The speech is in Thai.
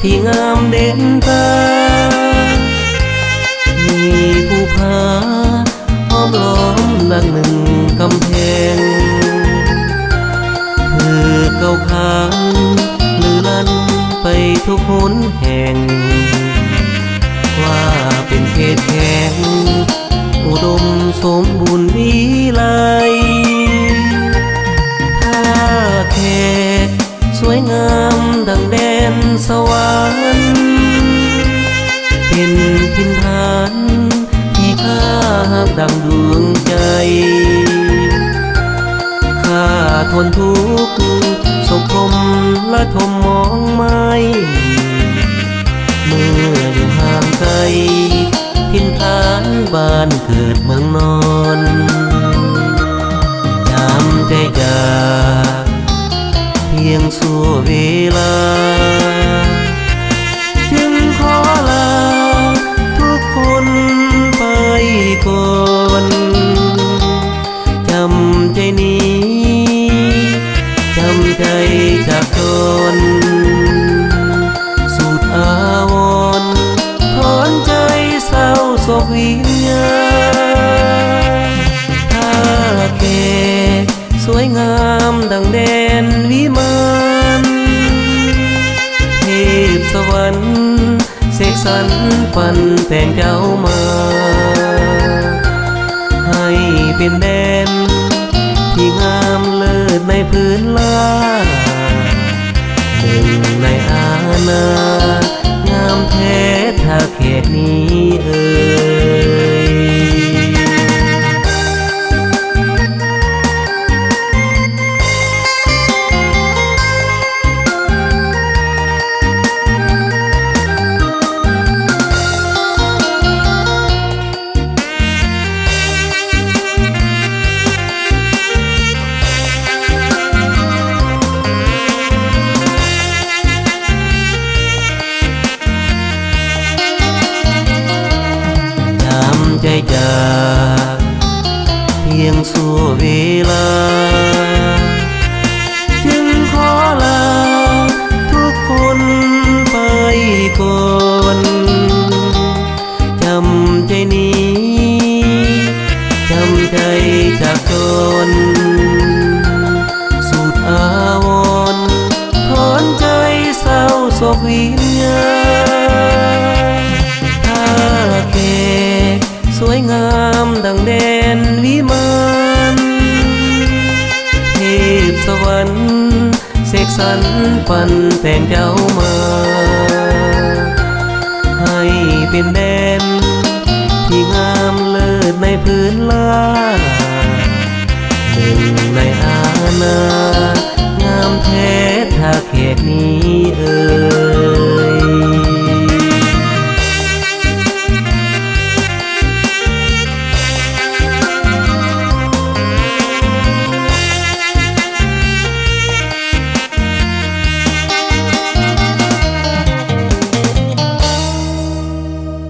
ที่งามเด่นตามีภูผาห้อมล้อมดังหนึ่งกำแพงเธอเก่าค้างลือลั่นไปทุกหนแห่งว่าเป็นเขตแข็งอุดมสมบูรณ์วิไลท่าแขกสวยงามดังแดนสวรรค์เป็นทินฐานที่ข้าหักดังดวงใจข้าทนทุกข์สกพรมและทมมองไม่เมื่ออยู่ห่างไกลทินฐานบ้านเกิดเมืองนอนจำใจจากเพียงชั่วเวลาจึงขอลาทุกคนไปก่อนจำใจนี้จำใจจากตนสูดอาวรณ์ถอนใจเศร้าโศกวิญญาณท่าแขกสวยงามดังแดนวิมานเทพสวรรค์เสกสรรปันแต่งเจ้ามาให้เป็นแดนที่งามเลิศในพื้นลาหนึ่งในอาณางามแท้ท่าแขกนี้เอ่ยใจจากเพียงชั่วเวลาจึงขอลาทุกคนไปก่อนจำใจนี้จำใจจากจนสูดอาวรณ์ถอนใจเศร้าโศกวิญญาณท่าแขกสวยงามดังแดนวิมานเทพสวรรค์เสกสรรปันแต่งเจ้ามาให้เป็นแดนที่งามเลิศในพื้นลาหนึ่งในอาณางามแท้ท่าแขกนี้เอ่ย